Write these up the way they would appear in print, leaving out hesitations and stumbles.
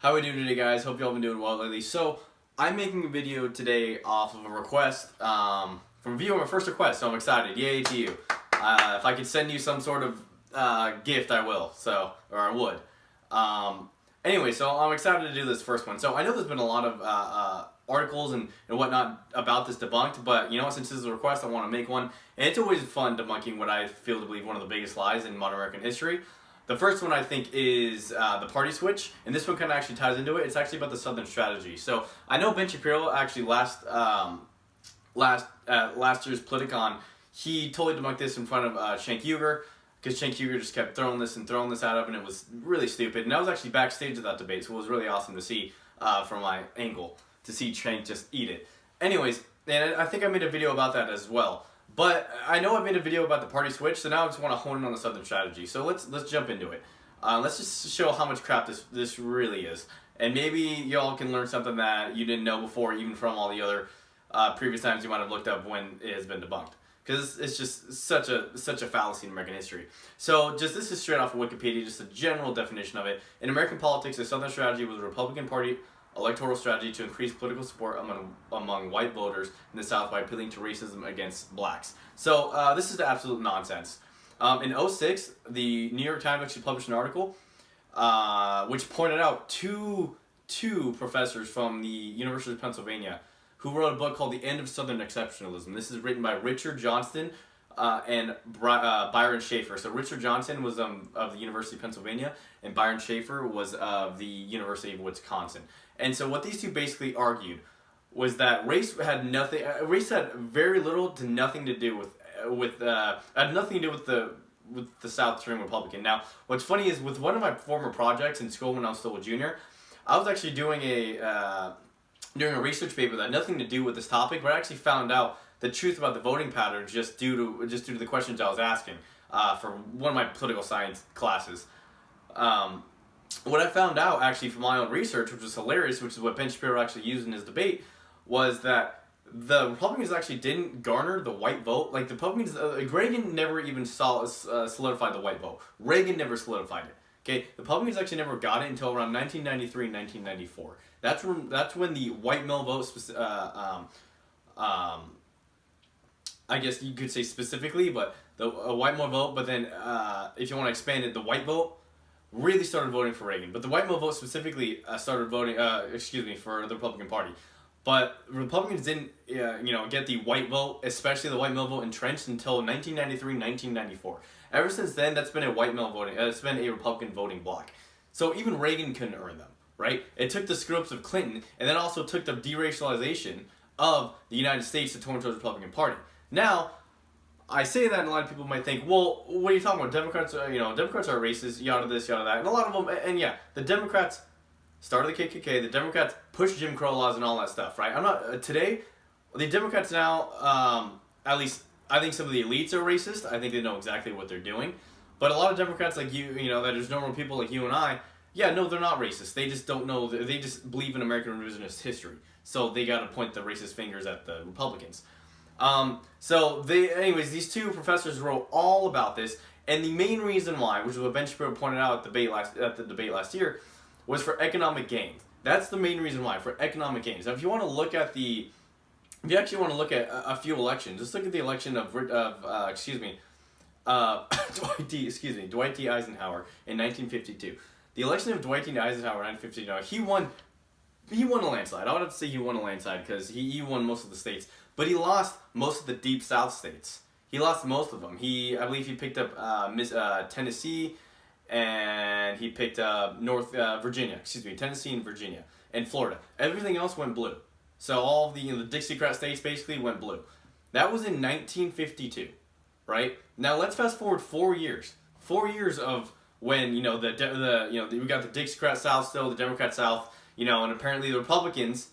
How are we doing today, guys? Hope you all been doing well lately. So, I'm making a video today off of a request from a viewer, my first request, so I'm excited. Yay to you. If I could send you some sort of gift, I will. Or I would. Anyway, so I'm excited to do this first one. So, I know there's been a lot of articles and whatnot about this debunked, but you know what, since this is a request, I want to make one. And it's always fun debunking what I feel to believe one of the biggest lies in modern American history. The first one I think is the party switch, and this one kind of actually ties into it. It's actually about the Southern strategy. So I know Ben Shapiro actually last year's Politicon, he totally debunked this in front of Cenk Uygur, because Cenk Uygur just kept throwing this out of, and it was really stupid. And I was actually backstage at that debate, so it was really awesome to see from my angle to see Cenk just eat it. Anyways, and I think I made a video about that as well. But I know I made a video about the party switch, so now I just want to hone in on the Southern strategy. So let's jump into it. Let's just show how much crap this really is, and maybe y'all can learn something that you didn't know before, even from all the other previous times you might have looked up when it has been debunked. Because it's just such a fallacy in American history. So this is straight off of Wikipedia, just a general definition of it. In American politics, the Southern strategy was the Republican Party electoral strategy to increase political support among white voters in the South by appealing to racism against blacks. So this is absolute nonsense. In 2006, the New York Times actually published an article which pointed out two professors from the University of Pennsylvania who wrote a book called The End of Southern Exceptionalism. This is written by Richard Johnston and Byron Schaefer. So Richard Johnson was of the University of Pennsylvania, and Byron Schaefer was of the University of Wisconsin. And so what these two basically argued was that race had very little to nothing to do with the South turning Republican. Now, what's funny is with one of my former projects in school when I was still a junior, I was actually doing a research paper that had nothing to do with this topic, but I actually found out the truth about the voting patterns just due to the questions I was asking for one of my political science classes. What I found out actually from my own research, which was hilarious, which is what Ben Shapiro actually used in his debate, was that the Republicans actually didn't garner the white vote. Like the Republicans, Reagan never even solidified the white vote. Reagan never solidified it. Okay, the Republicans actually never got it until around 1993, 1994. That's when the white male vote, I guess you could say specifically, but the white male vote. But then, if you want to expand it, the white vote really started voting for Reagan. But the white male vote specifically started voting, for the Republican Party. But Republicans didn't, get the white vote, especially the white male vote, entrenched until 1993, 1994. Ever since then, that's been a white male voting. It's been a Republican voting bloc. So even Reagan couldn't earn them, right? It took the screw-ups of Clinton, and then also took the deracialization of the United States to turn towards the Republican Party. Now, I say that, and a lot of people might think, well, what are you talking about? Democrats are racist, yada this, yada that, and a lot of them, and yeah, the Democrats started the KKK, the Democrats pushed Jim Crow laws and all that stuff, right? Today, the Democrats now, at least, I think some of the elites are racist. I think they know exactly what they're doing. But a lot of Democrats like you, that there's normal people like you and I, yeah, no, they're not racist. They just don't know, they just believe in American revisionist history. So they gotta point the racist fingers at the Republicans. Anyways, these two professors wrote all about this, and the main reason why, which is what Ben Shapiro pointed out at the debate last year, was for economic gains. That's the main reason why, for economic gains. Now, if you actually want to look at a few elections, just look at the election of Dwight D. Eisenhower in 1952. The election of Dwight D. Eisenhower in 1952, he won a landslide. I would have to say he won a landslide because he won most of the states. But he lost most of the deep South states. He lost most of them. I believe he picked up Tennessee, and he picked up Tennessee and Virginia, and Florida. Everything else went blue. So all of the Dixiecrat states basically went blue. That was in 1952, right? Now let's fast forward 4 years. 4 years of when we got the Dixiecrat South still, the Democrat South, and apparently the Republicans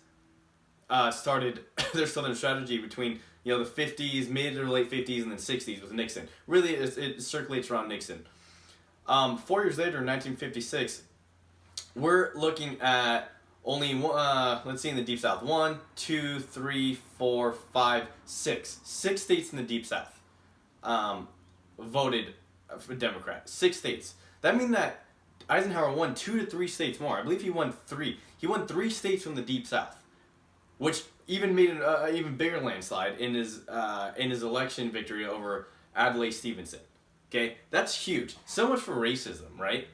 started their Southern strategy between the 50s, mid or late 50s, and then 60s with Nixon. Really, it circulates around Nixon. 4 years later, in 1956, we're looking at only let's see in the Deep South, 1, 2, 3, 4, 5, 6 states in the Deep South voted for Democrat. 6 states. That means that Eisenhower won 2 to 3 states more. I believe he won 3. He won 3 states from the Deep South, which even made an even bigger landslide in his election victory over Adlai Stevenson. Okay, that's huge. So much for racism, right?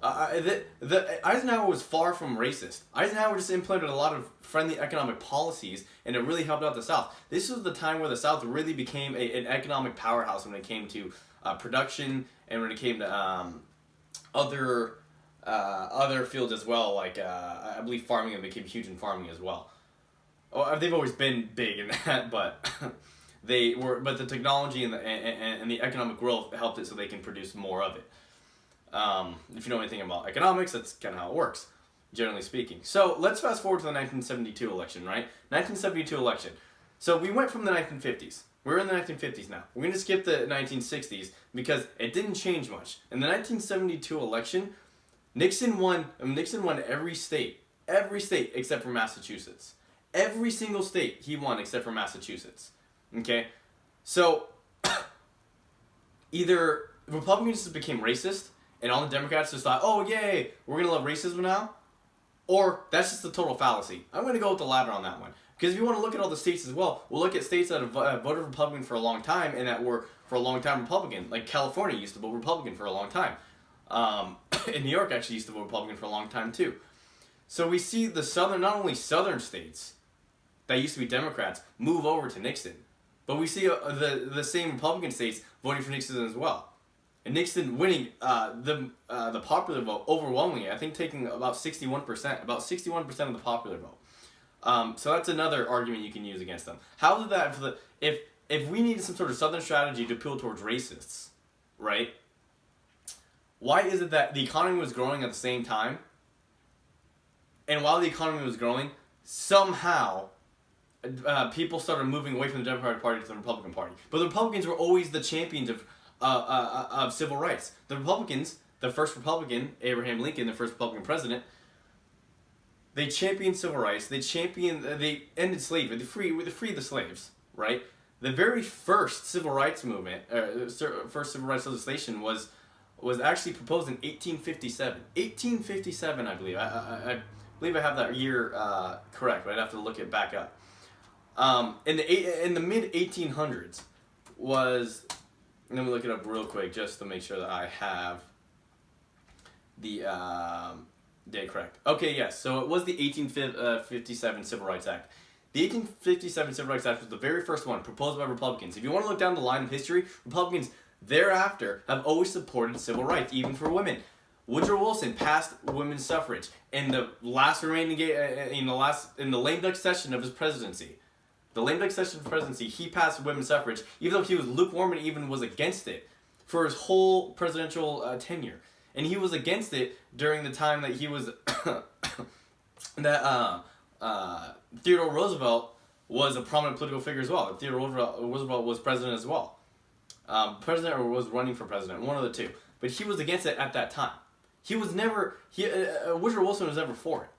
Eisenhower was far from racist. Eisenhower just implemented a lot of friendly economic policies, and it really helped out the South. This was the time where the South really became an economic powerhouse when it came to production and when it came to other fields as well. Like I believe farming became huge in farming as well. Oh, they've always been big in that, but but the technology and the economic growth helped it so they can produce more of it. If you know anything about economics, that's kind of how it works, generally speaking. So let's fast forward to the 1972 election, right? 1972 election. So we went from the 1950s. We're in the 1950s now. We're going to skip the 1960s because it didn't change much. In the 1972 election, Nixon won every state except for Massachusetts. Every single state he won except for Massachusetts. Okay? So either Republicans just became racist and all the Democrats just thought, oh, yay, we're going to love racism now, or that's just a total fallacy. I'm going to go with the latter on that one. Because if you want to look at all the states as well, we'll look at states that have voted Republican for a long time and that were for a long time Republican. Like California used to vote Republican for a long time. And New York actually used to vote Republican for a long time too. So we see not only southern states that used to be Democrats move over to Nixon, but we see the same Republican states voting for Nixon as well. And Nixon winning the popular vote overwhelmingly, I think taking about 61% of the popular vote. So that's another argument you can use against them. How did that, if we needed some sort of southern strategy to appeal towards racists, right? Why is it that the economy was growing at the same time? And while the economy was growing, somehow people started moving away from the Democratic Party to the Republican Party. But the Republicans were always the champions of civil rights. The Republicans, the first Republican, Abraham Lincoln, the first Republican president, they championed civil rights. They ended slavery. They freed the slaves, right? The very first civil rights movement, first civil rights legislation was actually proposed in 1857. 1857, I believe. I believe I have that year correct, but I'd have to look it back up. In the mid 1800s was. Let me look it up real quick just to make sure that I have the date correct. Okay, yes. So it was the 1857 Civil Rights Act. The 1857 Civil Rights Act was the very first one proposed by Republicans. If you want to look down the line of history, Republicans thereafter have always supported civil rights, even for women. Woodrow Wilson passed women's suffrage in the last remaining in the lame duck session of his presidency. The lame duck session of presidency, he passed women's suffrage, even though he was lukewarm and even was against it for his whole presidential tenure. And he was against it during the time that he was Theodore Roosevelt was a prominent political figure as well. Theodore Roosevelt was president as well. President or was running for president, one of the two. But he was against it at that time. Woodrow Wilson was never for it.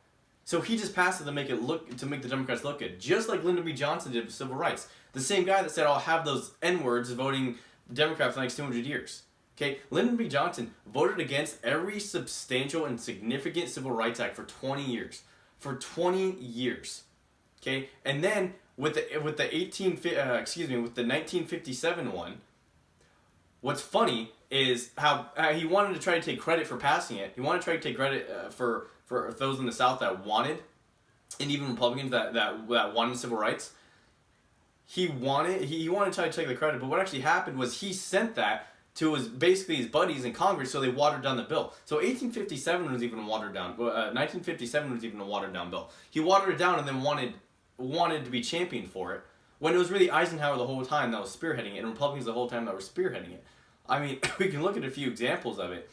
So he just passed it to make the Democrats look good, just like Lyndon B. Johnson did with civil rights. The same guy that said, "I'll have those N-words voting Democrat for the next 200 years." Okay, Lyndon B. Johnson voted against every substantial and significant civil rights act for 20 years. For 20 years. Okay, and then with the 1957 one, what's funny is how he wanted to try to take credit for passing it. He wanted to try to take credit for those in the South that wanted, and even Republicans that wanted civil rights. He wanted to try to take the credit, but what actually happened was he sent that to his buddies in Congress, so they watered down the bill. So 1857 was even watered down. 1957 was even a watered down bill. He watered it down and then wanted to be championed for it, when it was really Eisenhower the whole time that was spearheading it, and Republicans the whole time that were spearheading it. I mean, we can look at a few examples of it.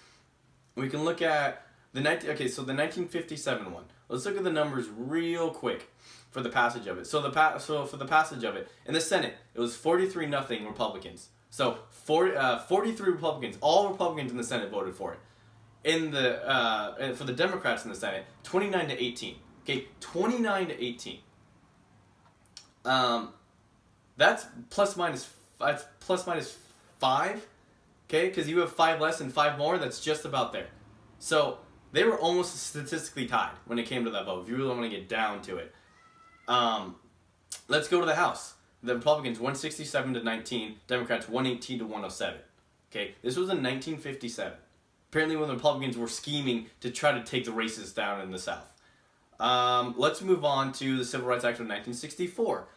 We can look at the 1957 one. Let's look at the numbers real quick for the passage of it. So for the passage of it in the Senate, it was 43-0 Republicans. So 43 Republicans, all Republicans in the Senate voted for it. For the Democrats in the Senate, 29-18. Okay, 29-18. That's plus minus 5. Okay, because you have 5 less and 5 more. That's just about there. So They were almost statistically tied when it came to that vote, if you really want to get down to it. Let's go to the House. The Republicans 167 to 19, Democrats 118 to 107. Okay, this was in 1957. Apparently when the Republicans were scheming to try to take the racists down in the South. Let's move on to the Civil Rights Act of 1964.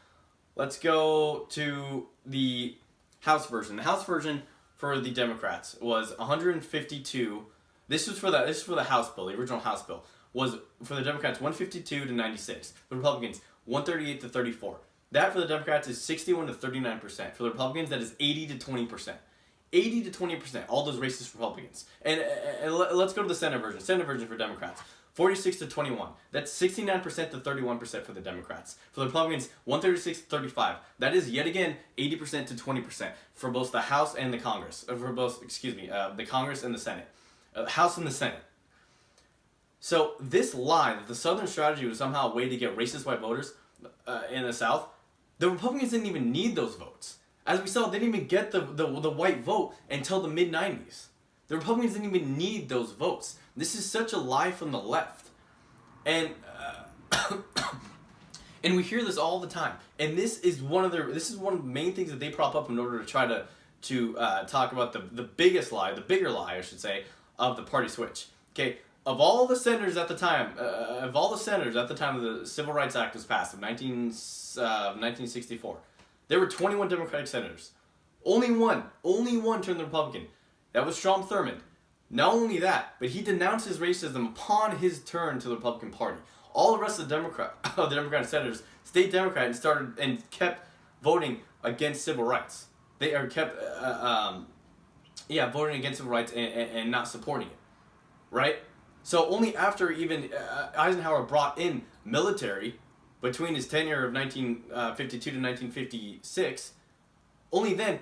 Let's go to the House version. The House version for the Democrats was 152. This is for the House bill, the original House bill. Was for the Democrats 152 to 96. The Republicans 138 to 34. That for the Democrats is 61 to 39%. For the Republicans, that is 80 to 20%. 80 to 20%, all those racist Republicans. And let's go to the Senate version. Senate version for Democrats, 46 to 21. That's 69% to 31% for the Democrats. For the Republicans, 136 to 35. That is yet again 80% to 20% for both the House and the Congress. The Congress and the Senate. House and the Senate. So this lie that the Southern strategy was somehow a way to get racist white voters in the South, the Republicans didn't even need those votes. As we saw, they didn't even get the white vote until the mid-90s. The Republicans didn't even need those votes. This is such a lie from the left. And and we hear this all the time. And this is one of the main things that they prop up in order to try to talk about the biggest lie, the bigger lie, I should say, of the party switch. Okay, of all the senators at the time, of the Civil Rights Act was passed of 1964, there were 21 Democratic senators. Only one turned Republican. That was Strom Thurmond. Not only that, but he denounced his racism upon his turn to the Republican Party. All the rest of the Democratic senators stayed Democrat and kept voting against civil rights. They are kept voting against civil rights and not supporting it, right? So only after even Eisenhower brought in military between his tenure of 1952 to 1956, only then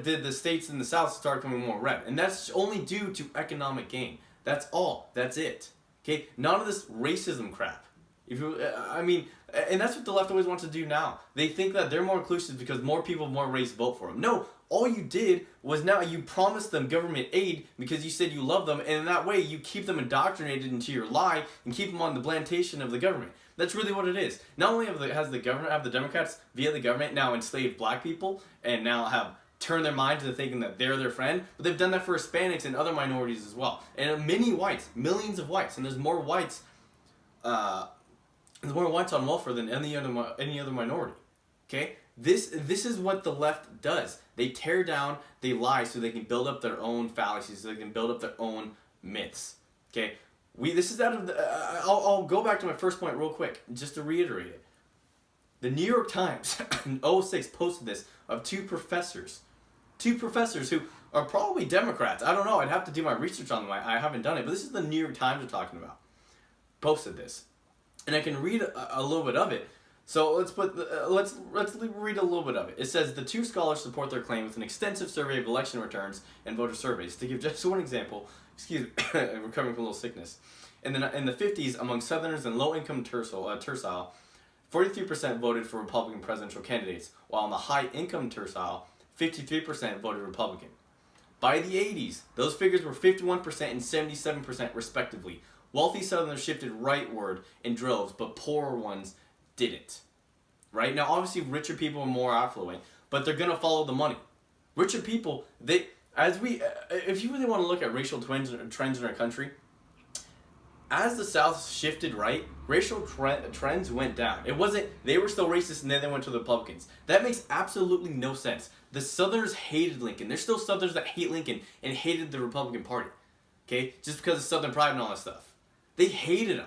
did the states in the South start becoming more red. And that's only due to economic gain. That's all. That's it. Okay? None of this racism crap. And that's what the left always wants to do now. They think that they're more inclusive because more people of more race vote for them. No, all you did was now you promised them government aid because you said you love them, and in that way you keep them indoctrinated into your lie and keep them on the plantation of the government. That's really what it is. Not only have the Democrats via the government now enslaved black people and now have turned their mind to thinking that they're their friend, but they've done that for Hispanics and other minorities as well. And many whites, millions of whites, and there's more whites on welfare than any other minority. Okay? This is what the left does. They tear down, they lie so they can build up their own fallacies, so they can build up their own myths. Okay? I'll go back to my first point real quick, just to reiterate it. The New York Times in 2006 posted this of two professors who are probably Democrats. I don't know. I'd have to do my research on them. I haven't done it, but this is the New York Times we're talking about. Posted this, and I can read a little bit of it. So let's read a little bit of it. It says the two scholars support their claim with an extensive survey of election returns and voter surveys. To give just one example, recovering from a little sickness. In the 50s, among Southerners and low-income tercile, 43% voted for Republican presidential candidates, while in the high-income tercile, 53% voted Republican. By the 80s, those figures were 51% and 77% respectively. Wealthy Southerners shifted rightward in droves, but poorer ones didn't. Right? Now, obviously, richer people are more affluent, but they're going to follow the money. Richer people, if you really want to look at racial trends in our country, as the South shifted right, racial trends went down. It wasn't, they were still racist and then they went to the Republicans. That makes absolutely no sense. The Southerners hated Lincoln. There's still Southerners that hate Lincoln and hated the Republican Party. Okay? Just because of Southern pride and all that stuff. They hated them.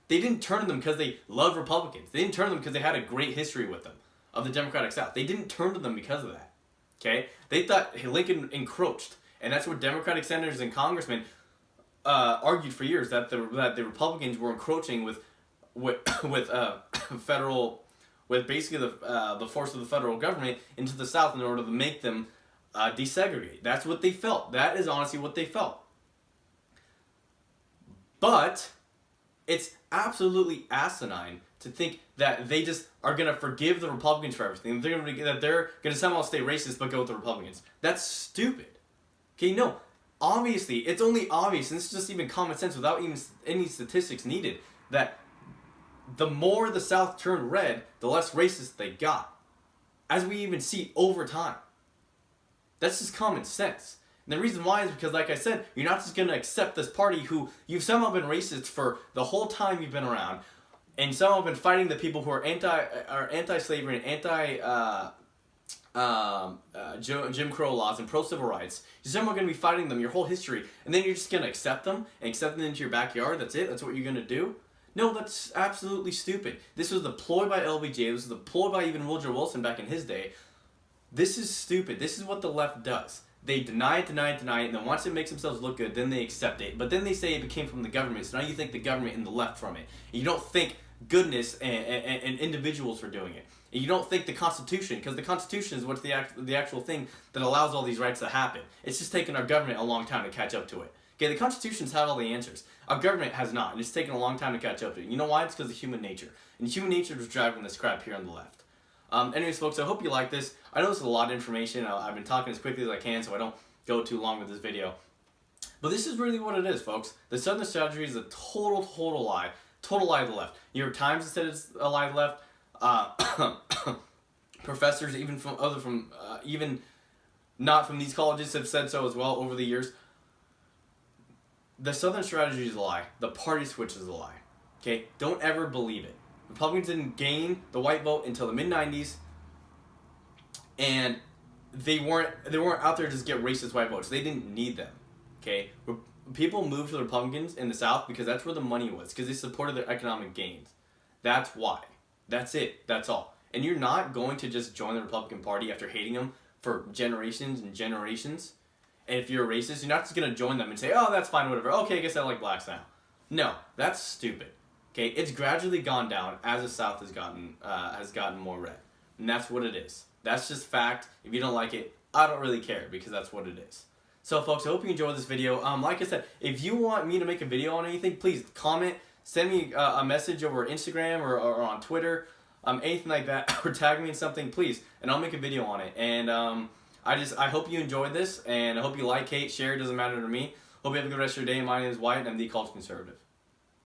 They didn't turn to them because they loved Republicans. They didn't turn to them because they had a great history with them of the Democratic South. They didn't turn to them because of that. Okay? They thought Lincoln encroached. And that's what Democratic senators and congressmen argued for years, that the Republicans were encroaching with basically the force of the federal government into the South in order to make them desegregate. That's what they felt. That is honestly what they felt. But it's absolutely asinine to think that they just are going to forgive the Republicans for everything. That they're going to somehow stay racist but go with the Republicans. That's stupid. Okay, no. Obviously, it's only obvious, and this is just even common sense without even any statistics needed, that the more the South turned red, the less racist they got. As we even see over time. That's just common sense. And the reason why is because, like I said, you're not just going to accept this party who you've somehow been racist for the whole time you've been around, and somehow been fighting the people who are anti-slavery and Jim Crow laws and pro-civil rights. You're somehow going to be fighting them your whole history, and then you're just going to accept them and accept them into your backyard. That's it? That's what you're going to do? No, that's absolutely stupid. This was the ploy by LBJ. This was the ploy by even Woodrow Wilson back in his day. This is stupid. This is what the left does. They deny it, and then once it makes themselves look good, then they accept it. But then they say it came from the government, so now you think the government and the left from it. And you don't think goodness and individuals for doing it. And you don't think the Constitution, because the Constitution is what's the actual thing that allows all these rights to happen. It's just taken our government a long time to catch up to it. Okay, the Constitution's had all the answers. Our government has not, and it's taken a long time to catch up to it. You know why? It's because of human nature. And human nature is driving this crap here on the left. Anyways, folks, I hope you like this. I know this is a lot of information. I've been talking as quickly as I can so I don't go too long with this video. But this is really what it is, folks. The Southern strategy is a total lie. Total lie of the left. New York Times has said it's a lie of the left. Professors, even not from these colleges, have said so as well over the years. The Southern strategy is a lie. The party switch is a lie. Okay? Don't ever believe it. Republicans didn't gain the white vote until the mid-90s, and they weren't out there to just get racist white votes. They didn't need them. Okay? People moved to the Republicans in the South because that's where the money was, because they supported their economic gains. That's why. That's it. That's all. And you're not going to just join the Republican Party after hating them for generations and generations. And if you're a racist, you're not just going to join them and say, oh, that's fine, whatever. Okay, I guess I like blacks now. No, that's stupid. Okay, it's gradually gone down as the South has gotten more red. And that's what it is. That's just fact. If you don't like it, I don't really care, because that's what it is. So, folks, I hope you enjoyed this video. Like I said, if you want me to make a video on anything, please comment. Send me a message over Instagram or on Twitter, anything like that, or tag me in something, please, and I'll make a video on it. And I hope you enjoyed this, and I hope you like, hate, share, it doesn't matter to me. Hope you have a good rest of your day. My name is Wyatt, and I'm the Culture Conservative.